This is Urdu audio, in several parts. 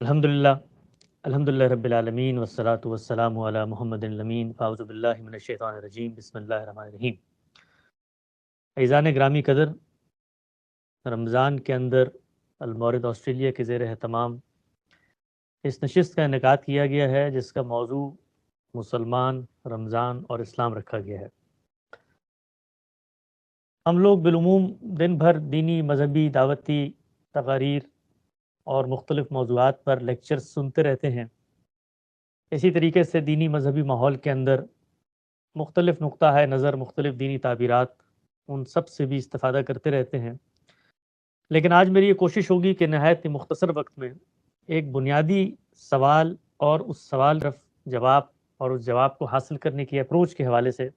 الحمدللہ الحمدللہ رب العالمین والصلاة والسلام علی محمد الامین فاعوذ باللہ من الشیطان الرجیم بسم اللہ الرحمن الرحیم۔ عزیزان گرامی قدر، رمضان کے اندر المورد آسٹریلیا کے زیر اہتمام اس نشست کا انعقاد کیا گیا ہے، جس کا موضوع مسلمان، رمضان اور اسلام رکھا گیا ہے۔ ہم لوگ بالعموم دن بھر دینی، مذہبی، دعوتی تقاریر اور مختلف موضوعات پر لیکچرز سنتے رہتے ہیں۔ اسی طریقے سے دینی مذہبی ماحول کے اندر مختلف نقطہ ہے نظر، مختلف دینی تعبیرات، ان سب سے بھی استفادہ کرتے رہتے ہیں۔ لیکن آج میری یہ کوشش ہوگی کہ نہایت ہی مختصر وقت میں ایک بنیادی سوال اور اس سوال طرف جواب اور اس جواب کو حاصل کرنے کی اپروچ کے حوالے سے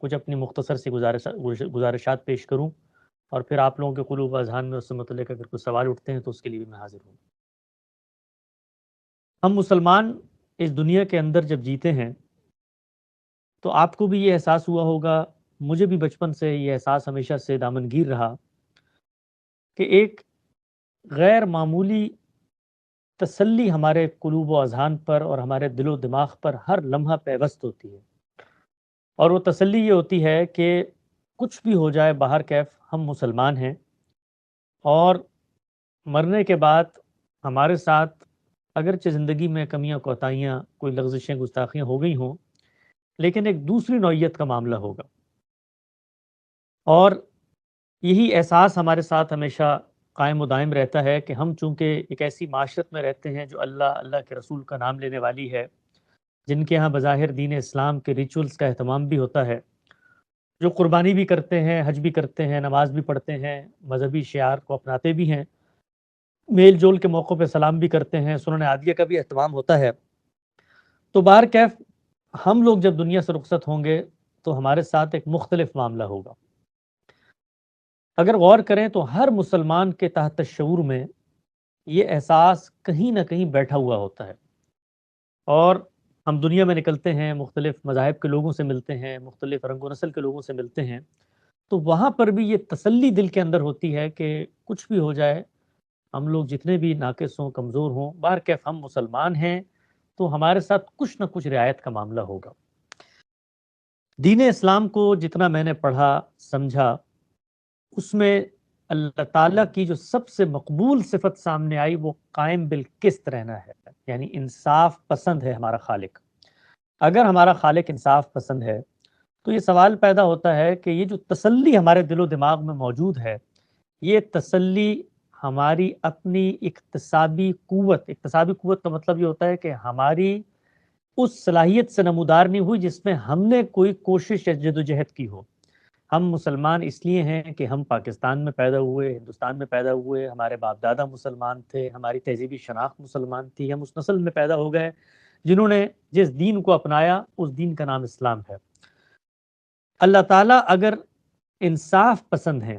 کچھ اپنی مختصر سی گزارشات پیش کروں، اور پھر آپ لوگوں کے قلوب و اذہان میں اس سے متعلق اگر کوئی سوال اٹھتے ہیں تو اس کے لیے بھی میں حاضر ہوں۔ ہم مسلمان اس دنیا کے اندر جب جیتے ہیں تو آپ کو بھی یہ احساس ہوا ہوگا، مجھے بھی بچپن سے یہ احساس ہمیشہ سے دامنگیر رہا کہ ایک غیر معمولی تسلی ہمارے قلوب و اذہان پر اور ہمارے دل و دماغ پر ہر لمحہ پیوست ہوتی ہے، اور وہ تسلی یہ ہوتی ہے کہ کچھ بھی ہو جائے باہر کیف، ہم مسلمان ہیں، اور مرنے کے بعد ہمارے ساتھ اگرچہ زندگی میں کمیاں کوتاہیاں، کوئی لغزشیں، گستاخیاں ہو گئی ہوں، لیکن ایک دوسری نوعیت کا معاملہ ہوگا۔ اور یہی احساس ہمارے ساتھ ہمیشہ قائم و دائم رہتا ہے کہ ہم چونکہ ایک ایسی معاشرت میں رہتے ہیں جو اللہ کے رسول کا نام لینے والی ہے، جن کے ہاں بظاہر دین اسلام کے ریچولز کا اہتمام بھی ہوتا ہے، جو قربانی بھی کرتے ہیں، حج بھی کرتے ہیں، نماز بھی پڑھتے ہیں، مذہبی شعار کو اپناتے بھی ہیں، میل جول کے موقع پہ سلام بھی کرتے ہیں، سنن عادیہ کا بھی اہتمام ہوتا ہے۔ تو بہر کیف ہم لوگ جب دنیا سے رخصت ہوں گے تو ہمارے ساتھ ایک مختلف معاملہ ہوگا۔ اگر غور کریں تو ہر مسلمان کے تحت شعور میں یہ احساس کہیں نہ کہیں بیٹھا ہوا ہوتا ہے، اور ہم دنیا میں نکلتے ہیں، مختلف مذاہب کے لوگوں سے ملتے ہیں، مختلف رنگ و نسل کے لوگوں سے ملتے ہیں، تو وہاں پر بھی یہ تسلی دل کے اندر ہوتی ہے کہ کچھ بھی ہو جائے، ہم لوگ جتنے بھی ناقص ہوں، کمزور ہوں، بہر کیف ہم مسلمان ہیں، تو ہمارے ساتھ کچھ نہ کچھ رعایت کا معاملہ ہوگا۔ دین اسلام کو جتنا میں نے پڑھا، سمجھا، اس میں اللہ تعالیٰ کی جو سب سے مقبول صفت سامنے آئی وہ قائم بالقسط رہنا ہے، یعنی انصاف پسند ہے ہمارا خالق۔ اگر ہمارا خالق انصاف پسند ہے تو یہ سوال پیدا ہوتا ہے کہ یہ جو تسلی ہمارے دل و دماغ میں موجود ہے، یہ تسلی ہماری اپنی اکتسابی قوت کا مطلب یہ ہوتا ہے کہ ہماری اس صلاحیت سے نمودار نہیں ہوئی جس میں ہم نے کوئی کوشش یا جدوجہد کی ہو۔ ہم مسلمان اس لیے ہیں کہ ہم پاکستان میں پیدا ہوئے، ہندوستان میں پیدا ہوئے، ہمارے باپ دادا مسلمان تھے، ہماری تہذیبی شناخت مسلمان تھی، ہم اس نسل میں پیدا ہو گئے جنہوں نے جس دین کو اپنایا اس دین کا نام اسلام ہے۔ اللہ تعالیٰ اگر انصاف پسند ہیں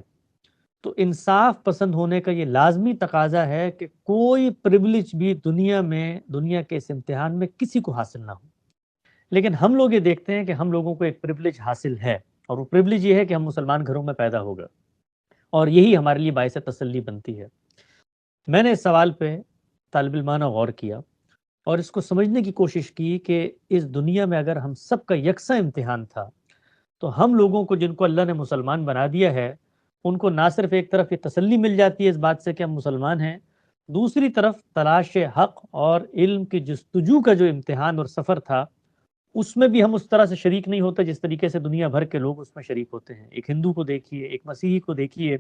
تو انصاف پسند ہونے کا یہ لازمی تقاضا ہے کہ کوئی پریولیج بھی دنیا کے اس امتحان میں کسی کو حاصل نہ ہو۔ لیکن ہم لوگ یہ دیکھتے ہیں کہ ہم لوگوں کو ایک پریولیج حاصل ہے، اور وہ پریولیج یہ ہے کہ ہم مسلمان گھروں میں پیدا ہو گئے، اور یہی ہمارے لیے باعث تسلی بنتی ہے۔ میں نے اس سوال پہ طالب علمانہ غور کیا اور اس کو سمجھنے کی کوشش کی کہ اس دنیا میں اگر ہم سب کا یکساں امتحان تھا تو ہم لوگوں کو، جن کو اللہ نے مسلمان بنا دیا ہے، ان کو نہ صرف ایک طرف یہ تسلی مل جاتی ہے اس بات سے کہ ہم مسلمان ہیں، دوسری طرف تلاش حق اور علم کی جستجو کا جو امتحان اور سفر تھا، اس میں بھی ہم اس طرح سے شریک نہیں ہوتے جس طریقے سے دنیا بھر کے لوگ اس میں شریک ہوتے ہیں۔ ایک ہندو کو دیکھیے، ایک مسیحی کو دیکھیے،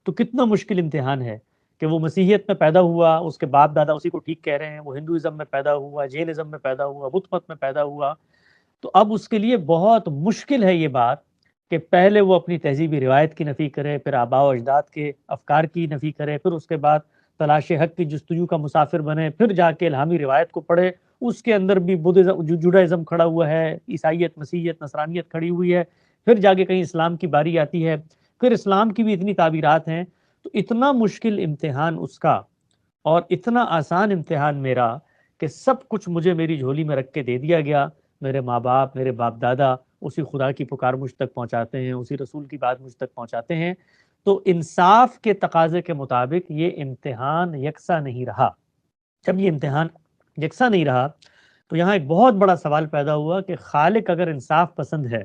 تو کتنا مشکل امتحان ہے کہ وہ مسیحیت میں پیدا ہوا، اس کے باپ دادا اسی کو ٹھیک کہہ رہے ہیں، وہ ہندوازم میں پیدا ہوا، جینازم میں پیدا ہوا، بدھ مت میں پیدا ہوا، تو اب اس کے لیے بہت مشکل ہے یہ بات کہ پہلے وہ اپنی تہذیبی روایت کی نفی کرے، پھر آباء و اجداد کے افکار کی نفی کرے، پھر اس کے بعد تلاش حق کی جستجو کا مسافر بنے، پھر جا کے الہامی روایت کو پڑھے، اس کے اندر بھی جوڈائزم کھڑا ہوا ہے، عیسائیت، مسیحیت، نصرانیت کھڑی ہوئی ہے، پھر جا کے کہیں اسلام کی باری آتی ہے، پھر اسلام کی بھی اتنی تعبیرات ہیں، تو اتنا مشکل امتحان اس کا اور اتنا آسان امتحان میرا کہ سب کچھ مجھے میری جھولی میں رکھ کے دے دیا گیا۔ میرے ماں باپ، میرے باپ دادا اسی خدا کی پکار مجھ تک پہنچاتے ہیں، اسی رسول کی بات مجھ تک پہنچاتے ہیں، تو انصاف کے تقاضے کے مطابق یہ امتحان یکساں نہیں رہا۔ جب یہ امتحان یکساں نہیں رہا تو یہاں ایک بہت بڑا سوال پیدا ہوا کہ خالق اگر انصاف پسند ہے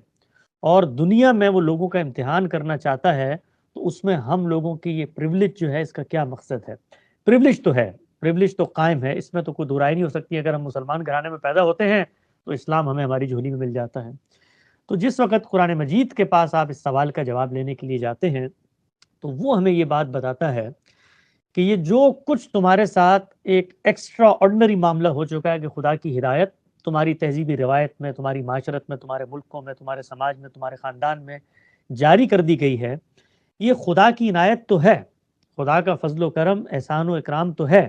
اور دنیا میں وہ لوگوں کا امتحان کرنا چاہتا ہے تو اس میں ہم لوگوں کی یہ پریولیج جو ہے اس کا کیا مقصد ہے؟ پریولیج تو ہے، پریولیج تو قائم ہے، اس میں تو کوئی دو رائے نہیں ہو سکتی۔ اگر ہم مسلمان گھرانے میں پیدا ہوتے ہیں تو اسلام ہمیں ہماری جھولی میں مل جاتا ہے۔ تو جس وقت قرآن مجید کے پاس آپ اس سوال کا جواب لینے کے لیے جاتے ہیں تو وہ ہمیں یہ بات بتاتا ہے کہ یہ جو کچھ تمہارے ساتھ ایک ایکسٹرا آرڈنری معاملہ ہو چکا ہے کہ خدا کی ہدایت تمہاری تہذیبی روایت میں، تمہاری معاشرت میں، تمہارے ملکوں میں، تمہارے سماج میں، تمہارے خاندان میں جاری کر دی گئی ہے، یہ خدا کی عنایت تو ہے، خدا کا فضل و کرم، احسان و اکرام تو ہے،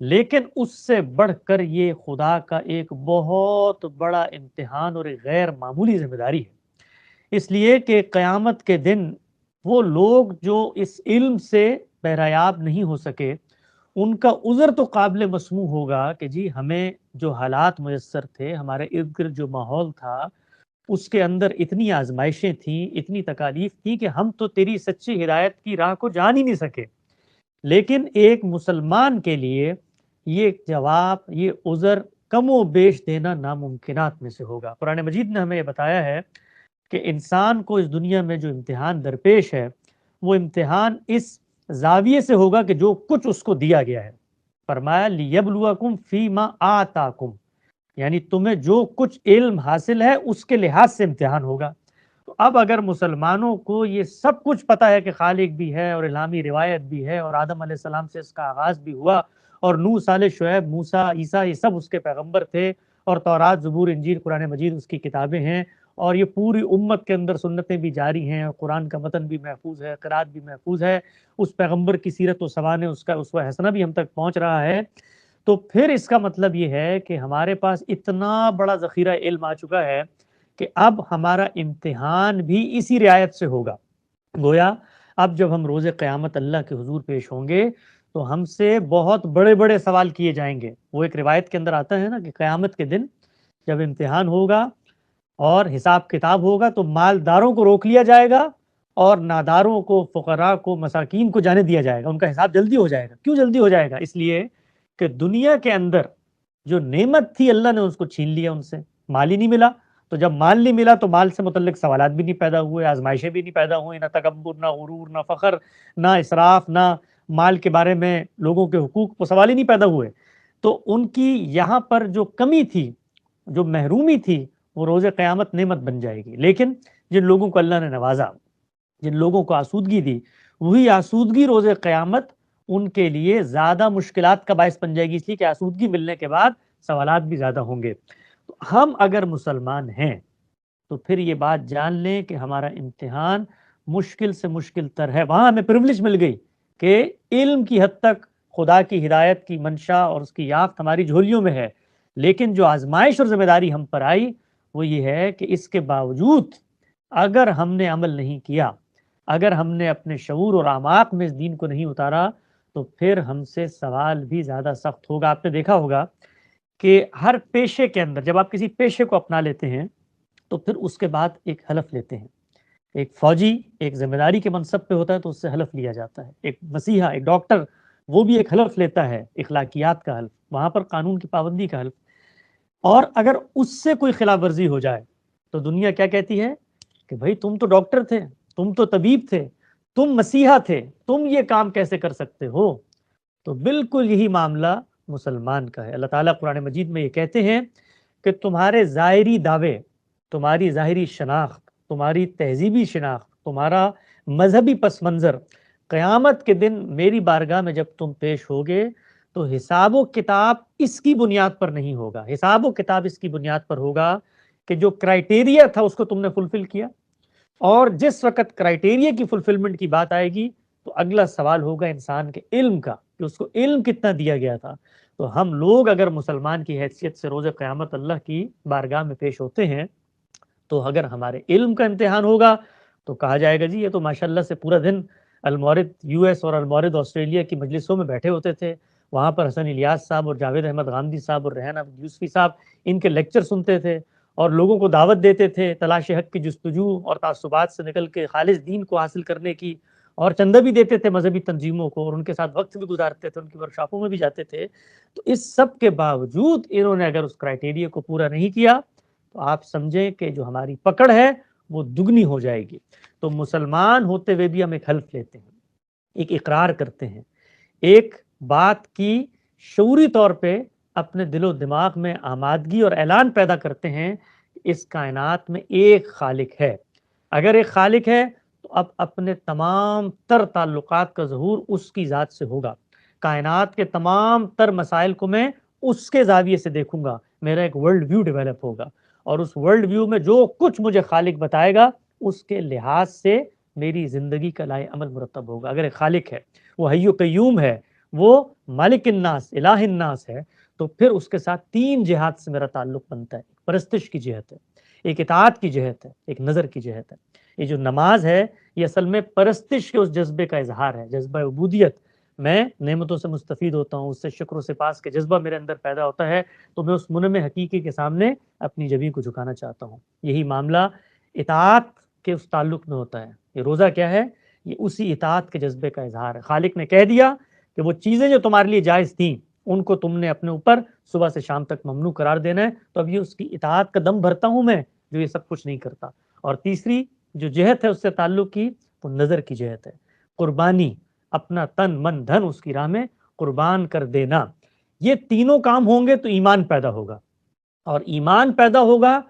لیکن اس سے بڑھ کر یہ خدا کا ایک بہت بڑا امتحان اور ایک غیر معمولی ذمہ داری ہے۔ اس لیے کہ قیامت کے دن وہ لوگ جو اس علم سے بہریاب نہیں ہو سکے، ان کا عذر تو قابل مسموع ہوگا کہ جی ہمیں جو حالات میسر تھے، ہمارے ارد گرد جو ماحول تھا، اس کے اندر اتنی آزمائشیں تھیں، اتنی تکالیف تھی کہ ہم تو تیری سچی ہدایت کی راہ کو جان ہی نہیں سکے۔ لیکن ایک مسلمان کے لیے یہ جواب، یہ عذر کم و بیش دینا ناممکنات میں سے ہوگا۔ قرآن مجید نے ہمیں یہ بتایا ہے کہ انسان کو اس دنیا میں جو امتحان درپیش ہے وہ امتحان اس زاویے سے ہوگا کہ جو کچھ اس کو دیا گیا ہے۔ فرمایا لیبلوکم فیما آتاکم، یعنی تمہیں جو کچھ علم حاصل ہے اس کے لحاظ سے امتحان ہوگا۔ تو اب اگر مسلمانوں کو یہ سب کچھ پتا ہے کہ خالق بھی ہے اور الہامی روایت بھی ہے اور آدم علیہ السلام سے اس کا آغاز بھی ہوا اور نوح، صالح، شعیب، موسیٰ، عیسیٰ، یہ سب اس کے پیغمبر تھے اور تورات، زبور، انجیل، قرآن مجید اس کی کتابیں ہیں، اور یہ پوری امت کے اندر سنتیں بھی جاری ہیں اور قرآن کا متن بھی محفوظ ہے، قرآت بھی محفوظ ہے، اس پیغمبر کی سیرت و سوانح، اس کا اسوہ حسنہ بھی ہم تک پہنچ رہا ہے، تو پھر اس کا مطلب یہ ہے کہ ہمارے پاس اتنا بڑا ذخیرہ علم آ چکا ہے کہ اب ہمارا امتحان بھی اسی رعایت سے ہوگا۔ گویا اب جب ہم روز قیامت اللہ کے حضور پیش ہوں گے تو ہم سے بہت بڑے بڑے سوال کیے جائیں گے۔ وہ ایک روایت کے اندر آتا ہے نا کہ قیامت کے دن جب امتحان ہوگا اور حساب کتاب ہوگا تو مالداروں کو روک لیا جائے گا اور ناداروں کو، فقراء کو، مساکین کو جانے دیا جائے گا، ان کا حساب جلدی ہو جائے گا۔ کیوں جلدی ہو جائے گا؟ اس لیے کہ دنیا کے اندر جو نعمت تھی اللہ نے اس کو چھین لیا ان سے، مال ہی نہیں ملا۔ تو جب مال نہیں ملا تو مال سے متعلق سوالات بھی نہیں پیدا ہوئے، آزمائشیں بھی نہیں پیدا ہوئیں، نہ تکبر، نہ غرور، نہ فخر، نہ اسراف، نہ مال کے بارے میں لوگوں کے حقوق کو سوال ہی نہیں پیدا ہوئے۔ تو ان کی یہاں پر جو کمی تھی، جو محرومی تھی، وہ روز قیامت نعمت بن جائے گی۔ لیکن جن لوگوں کو اللہ نے نوازا، جن لوگوں کو آسودگی دی، وہی آسودگی روز قیامت ان کے لیے زیادہ مشکلات کا باعث بن جائے گی، اس لیے کہ آسودگی ملنے کے بعد سوالات بھی زیادہ ہوں گے۔ تو ہم اگر مسلمان ہیں تو پھر یہ بات جان لیں کہ ہمارا امتحان مشکل سے مشکل تر ہے۔ وہاں ہمیں پریولیج مل گئی کہ علم کی حد تک خدا کی ہدایت کی منشا اور اس کی یافت ہماری جھولیوں میں ہے، لیکن جو آزمائش اور ذمہ داری ہم پر آئی وہ یہ ہے کہ اس کے باوجود اگر ہم نے عمل نہیں کیا، اگر ہم نے اپنے شعور اور اعماق میں اس دین کو نہیں اتارا تو پھر ہم سے سوال بھی زیادہ سخت ہوگا۔ آپ نے دیکھا ہوگا کہ ہر پیشے کے اندر جب آپ کسی پیشے کو اپنا لیتے ہیں تو پھر اس کے بعد ایک حلف لیتے ہیں۔ ایک فوجی ایک ذمہ داری کے منصب پہ ہوتا ہے تو اس سے حلف لیا جاتا ہے۔ ایک مسیحا، ایک ڈاکٹر، وہ بھی ایک حلف لیتا ہے، اخلاقیات کا حلف، وہاں پر قانون کی پابندی کا حلف۔ اور اگر اس سے کوئی خلاف ورزی ہو جائے تو دنیا کیا کہتی ہے کہ بھائی تم تو ڈاکٹر تھے، تم تو طبیب تھے، تم مسیحا تھے، تم یہ کام کیسے کر سکتے ہو؟ تو بالکل یہی معاملہ مسلمان کا ہے۔ اللہ تعالیٰ قرآن مجید میں یہ کہتے ہیں کہ تمہارے ظاہری دعوے، تمہاری ظاہری شناخت، تمہاری تہذیبی شناخت، تمہارا مذہبی پس منظر، قیامت کے دن میری بارگاہ میں جب تم پیش ہوگے تو حساب و کتاب اس کی بنیاد پر نہیں ہوگا۔ حساب و کتاب اس کی بنیاد پر ہوگا کہ جو کرائٹیریا تھا اس کو تم نے فلفل کیا، اور جس وقت کرائٹیریا کی فلفلمنٹ کی بات آئے گی تو اگلا سوال ہوگا انسان کے علم کا کہ اس کو علم کتنا دیا گیا تھا۔ تو ہم لوگ اگر مسلمان کی حیثیت سے روز قیامت اللہ کی بارگاہ میں پیش ہوتے ہیں تو اگر ہمارے علم کا امتحان ہوگا تو کہا جائے گا جی یہ تو ماشاءاللہ سے پورا دن المورد یو ایس اور المورد آسٹریلیا کی مجلسوں میں بیٹھے ہوتے تھے، وہاں پر حسن الیاس صاحب اور جاوید احمد غامدی صاحب اور ریحان احمد یوسفی صاحب ان کے لیکچر سنتے تھے اور لوگوں کو دعوت دیتے تھے تلاش حق کی جستجو اور تعصبات سے نکل کے خالص دین کو حاصل کرنے کی، اور چندہ بھی دیتے تھے مذہبی تنظیموں کو اور ان کے ساتھ وقت بھی گزارتے تھے، ان کی ورکشاپوں میں بھی جاتے تھے، تو اس سب کے باوجود انہوں نے اگر اس کرائٹیریا کو پورا نہیں کیا تو آپ سمجھیں کہ جو ہماری پکڑ ہے وہ دگنی ہو جائے گی۔ تو مسلمان ہوتے ہوئے بھی ہم ایک حلف لیتے ہیں، ایک اقرار کرتے ہیں، ایک بات کی شعوری طور پہ اپنے دل و دماغ میں آمادگی اور اعلان پیدا کرتے ہیں کہ اس کائنات میں ایک خالق ہے۔ اگر ایک خالق ہے تو اب اپنے تمام تر تعلقات کا ظہور اس کی ذات سے ہوگا، کائنات کے تمام تر مسائل کو میں اس کے زاویے سے دیکھوں گا، میرا ایک ورلڈ ویو ڈیولپ ہوگا، اور اس ورلڈ ویو میں جو کچھ مجھے خالق بتائے گا اس کے لحاظ سے میری زندگی کا لائے عمل مرتب ہوگا۔ اگر ایک خالق ہے، وہ حی و قیوم ہے، وہ مالک الناس الہ الناس ہے، تو پھر اس کے ساتھ تین جہات سے میرا تعلق بنتا ہے، ایک پرستش کی جہت ہے، ایک اطاعت کی جہت ہے، ایک نظر کی جہت ہے۔ یہ جو نماز ہے یہ اصل میں پرستش کے اس جذبے کا اظہار ہے، جذبہ عبودیت۔ میں نعمتوں سے مستفید ہوتا ہوں، اس سے شکر و سپاس کے جذبہ میرے اندر پیدا ہوتا ہے، تو میں اس منعم حقیقی کے سامنے اپنی جبین کو جھکانا چاہتا ہوں۔ یہی معاملہ اطاعت کے اس تعلق میں ہوتا ہے۔ یہ روزہ کیا ہے؟ یہ اسی اطاعت کے جذبے کا اظہار ہے۔ خالق نے کہہ دیا کہ وہ چیزیں جو تمہارے لیے جائز تھیں ان کو تم نے اپنے اوپر صبح سے شام تک ممنوع قرار دینا ہے، تو اب یہ اس کی اطاعت کا دم بھرتا ہوں میں جو یہ سب کچھ نہیں کرتا۔ اور تیسری جو جہت ہے اس سے تعلق کی، وہ نظر کی جہت ہے، قربانی، اپنا تن من دھن اس کی راہ میں قربان کر دینا۔ یہ تینوں کام ہوں گے تو ایمان پیدا ہوگا، اور ایمان پیدا ہوگا،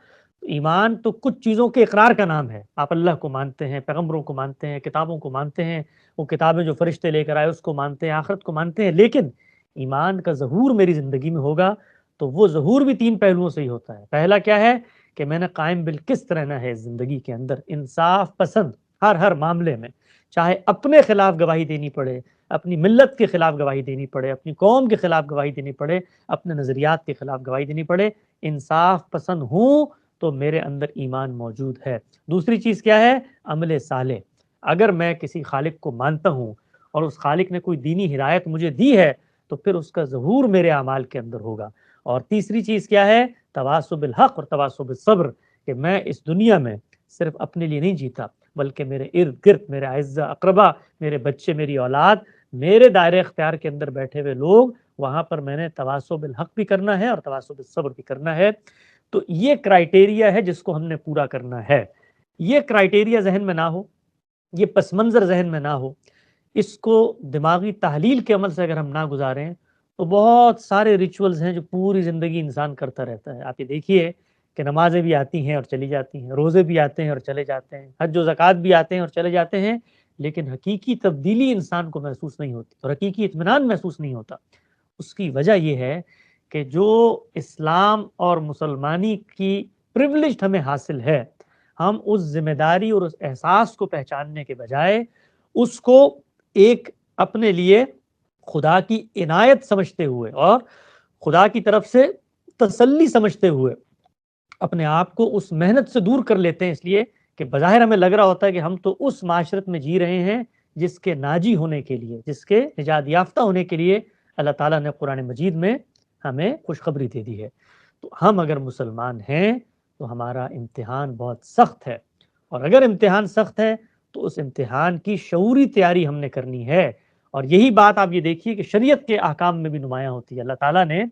ایمان تو کچھ چیزوں کے اقرار کا نام ہے۔ آپ اللہ کو مانتے ہیں، پیغمبروں کو مانتے ہیں، کتابوں کو مانتے ہیں، وہ کتابیں جو فرشتے لے کر آئے اس کو مانتے ہیں، آخرت کو مانتے ہیں، لیکن ایمان کا ظہور میری زندگی میں ہوگا تو وہ ظہور بھی تین پہلوؤں سے ہی ہوتا ہے۔ پہلا کیا ہے کہ میں نے قائم بالقسط رہنا ہے زندگی کے اندر، انصاف پسند ہر معاملے میں، چاہے اپنے خلاف گواہی دینی پڑے، اپنی ملت کے خلاف گواہی دینی پڑے، اپنی قوم کے خلاف گواہی دینی پڑے، اپنے نظریات کے خلاف گواہی دینی پڑے، انصاف پسند ہوں تو میرے اندر ایمان موجود ہے۔ دوسری چیز کیا ہے؟ عمل صالح۔ اگر میں کسی خالق کو مانتا ہوں اور اس خالق نے کوئی دینی ہدایت مجھے دی ہے تو پھر اس کا ظہور میرے اعمال کے اندر ہوگا۔ اور تیسری چیز کیا ہے؟ تواصی بالحق اور تواصی بالصبر، کہ میں اس دنیا میں صرف اپنے لیے نہیں جیتا بلکہ میرے ارد گرد، میرے اعزا اقربا، میرے بچے، میری اولاد، میرے دائرے اختیار کے اندر بیٹھے ہوئے لوگ، وہاں پر میں نے تواصی بالحق بھی کرنا ہے اور تواصی بالصبر بھی کرنا ہے۔ تو یہ کرائٹیریا ہے جس کو ہم نے پورا کرنا ہے۔ یہ کرائٹیریا ذہن میں نہ ہو، یہ پس منظر ذہن میں نہ ہو، اس کو دماغی تحلیل کے عمل سے اگر ہم نہ گزاریں تو بہت سارے ریچولز ہیں جو پوری زندگی انسان کرتا رہتا ہے۔ آپ یہ دیکھیے کہ نمازیں بھی آتی ہیں اور چلی جاتی ہیں، روزے بھی آتے ہیں اور چلے جاتے ہیں، حج و زکوٰۃ بھی آتے ہیں اور چلے جاتے ہیں، لیکن حقیقی تبدیلی انسان کو محسوس نہیں ہوتی اور حقیقی اطمینان محسوس نہیں ہوتا۔ اس کی وجہ یہ ہے کہ جو اسلام اور مسلمانی کی پریولیج ہمیں حاصل ہے، ہم اس ذمہ داری اور اس احساس کو پہچاننے کے بجائے اس کو ایک اپنے لیے خدا کی عنایت سمجھتے ہوئے اور خدا کی طرف سے تسلی سمجھتے ہوئے اپنے آپ کو اس محنت سے دور کر لیتے ہیں، اس لیے کہ بظاہر ہمیں لگ رہا ہوتا ہے کہ ہم تو اس معاشرت میں جی رہے ہیں جس کے ناجی ہونے کے لیے، جس کے نجات یافتہ ہونے کے لیے اللہ تعالیٰ نے قرآن مجید میں ہمیں خوشخبری دے دی ہے۔ تو ہم اگر مسلمان ہیں تو ہمارا امتحان بہت سخت ہے، اور اگر امتحان سخت ہے تو اس امتحان کی شعوری تیاری ہم نے کرنی ہے۔ اور یہی بات آپ یہ دیکھیے کہ شریعت کے احکام میں بھی نمایاں ہوتی ہے۔ اللہ تعالیٰ نے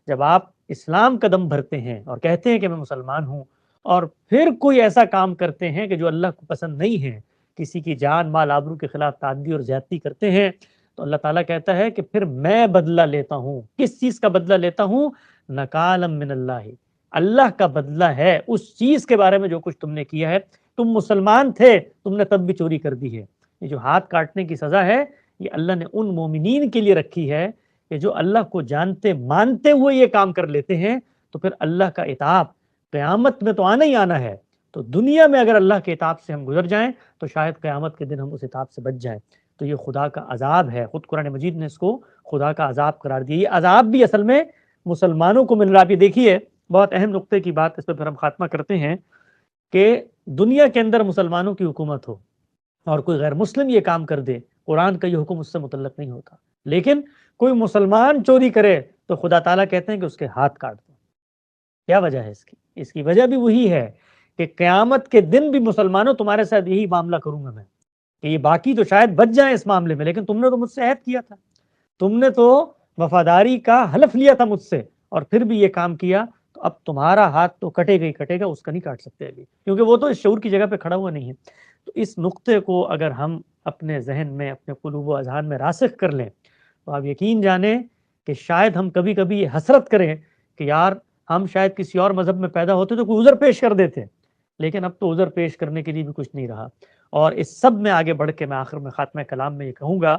جب آپ اسلام قدم بھرتے ہیں اور کہتے ہیں کہ میں مسلمان ہوں، اور پھر کوئی ایسا کام کرتے ہیں کہ جو اللہ کو پسند نہیں ہے، کسی کی جان مال آبرو کے خلاف تعدی اور زیادتی کرتے ہیں، تو اللہ تعالیٰ کہتا ہے کہ پھر میں بدلہ لیتا ہوں۔ کس چیز کا بدلہ لیتا ہوں؟ نکالم من اللہ، اللہ کا بدلہ ہے اس چیز کے بارے میں جو کچھ تم نے کیا ہے۔ تم مسلمان تھے، تم نے تب بھی چوری کر دی ہے۔ یہ جو ہاتھ کاٹنے کی سزا ہے یہ اللہ نے ان مومنین کے لیے رکھی ہے کہ جو اللہ کو جانتے مانتے ہوئے یہ کام کر لیتے ہیں، تو پھر اللہ کا عتاب قیامت میں تو آنا ہی آنا ہے۔ تو دنیا میں اگر اللہ کے عتاب سے ہم گزر جائیں تو شاید قیامت کے دن ہم اس عتاب سے بچ جائیں۔ تو یہ خدا کا عذاب ہے، خود قرآن مجید نے اس کو خدا کا عذاب قرار دیا۔ یہ عذاب بھی اصل میں مسلمانوں کو مل رہا ہے۔ دیکھیے بہت اہم نقطے کی بات، اس پہ پھر ہم خاتمہ کرتے ہیں، کہ دنیا کے اندر مسلمانوں کی حکومت ہو اور کوئی غیر مسلم یہ کام کر دے، قرآن کا یہ حکم اس سے متعلق نہیں ہوتا، لیکن کوئی مسلمان چوری کرے تو خدا تعالیٰ کہتے ہیں کہ اس کے ہاتھ کاٹ دو۔ کیا وجہ ہے اس کی؟ اس کی وجہ بھی وہی ہے کہ قیامت کے دن بھی مسلمانوں تمہارے ساتھ یہی معاملہ کروں گا میں، کہ یہ باقی تو شاید بچ جائیں اس معاملے میں، لیکن تم نے تو مجھ سے عہد کیا تھا، تم نے تو وفاداری کا حلف لیا تھا مجھ سے، اور پھر بھی یہ کام کیا، تو اب تمہارا ہاتھ تو کٹے گا ہی کٹے گا، اس کا نہیں کاٹ سکتے ابھی، کیونکہ وہ تو اس شعور کی جگہ پہ کھڑا ہوا نہیں ہے۔ تو اس نقطے کو اگر ہم اپنے ذہن میں، اپنے قلوب و اذہان میں راسخ کر لیں، تو آپ یقین جانیں کہ شاید ہم کبھی کبھی یہ حسرت کریں کہ یار ہم شاید کسی اور مذہب میں پیدا ہوتے تو کوئی عذر پیش کر دیتے، لیکن اب تو عذر پیش کرنے کے لیے بھی کچھ نہیں رہا۔ اور اس سب میں آگے بڑھ کے میں آخر میں خاتمہ کلام میں یہ کہوں گا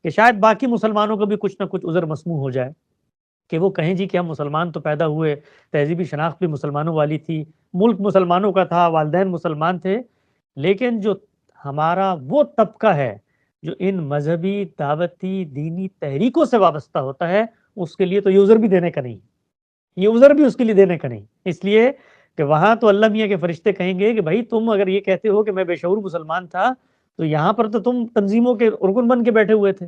کہ شاید باقی مسلمانوں کو بھی کچھ نہ کچھ عذر مسموح ہو جائے، کہ وہ کہیں جی کہ ہم مسلمان تو پیدا ہوئے، تہذیبی شناخت بھی مسلمانوں والی تھی، ملک مسلمانوں کا تھا، والدین مسلمان تھے، لیکن جو ہمارا وہ طبقہ ہے جو ان مذہبی دعوتی دینی تحریکوں سے وابستہ ہوتا ہے، اس کے لیے تو یہ عذر بھی دینے کا نہیں، یہ عذر بھی اس کے لیے دینے کا نہیں، اس لیے کہ وہاں تو اللہ میاں کے فرشتے کہیں گے کہ بھائی تم اگر یہ کہتے ہو کہ میں بے شعور مسلمان تھا، تو یہاں پر تو تم تنظیموں کے رکن بن کے بیٹھے ہوئے تھے،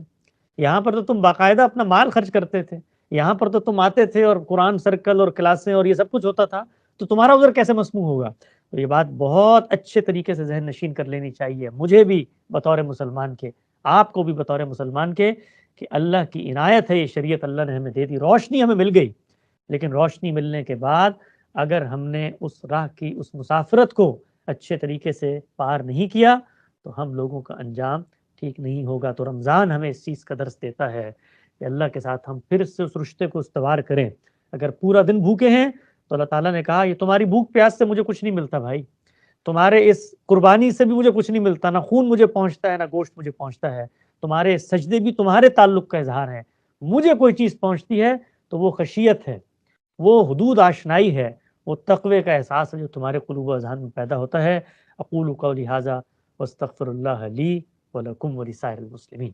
یہاں پر تو تم باقاعدہ اپنا مال خرچ کرتے تھے، یہاں پر تو تم آتے تھے اور قرآن سرکل اور کلاسیں اور یہ سب کچھ ہوتا تھا، تو تمہارا عذر کیسے مسموح ہوگا؟ تو یہ بات بہت اچھے طریقے سے ذہن نشین کر لینی چاہیے، مجھے بھی بطور مسلمان کے، آپ کو بھی بطور مسلمان کے، کہ اللہ کی عنایت ہے، یہ شریعت اللہ نے ہمیں دے دی، روشنی ہمیں مل گئی، لیکن روشنی ملنے کے بعد اگر ہم نے اس راہ کی اس مسافرت کو اچھے طریقے سے پار نہیں کیا تو ہم لوگوں کا انجام ٹھیک نہیں ہوگا۔ تو رمضان ہمیں اس چیز کا درس دیتا ہے کہ اللہ کے ساتھ ہم پھر سے اس رشتے کو استوار کریں۔ اگر پورا دن بھوکے ہیں تو اللہ تعالیٰ نے کہا یہ تمہاری بھوک پیاس سے مجھے کچھ نہیں ملتا بھائی، تمہارے اس قربانی سے بھی مجھے کچھ نہیں ملتا، نہ خون مجھے پہنچتا ہے نہ گوشت مجھے پہنچتا ہے، تمہارے سجدے بھی تمہارے تعلق کا اظہار ہے، مجھے کوئی چیز پہنچتی ہے تو وہ خشیت ہے، وہ حدود آشنائی ہے، وہ تقوی کا احساس ہے جو تمہارے قلوب و اذہان میں پیدا ہوتا ہے۔ اقول قولی ھذا واستغفر اللہ لی ولکم ولسائر المسلمین۔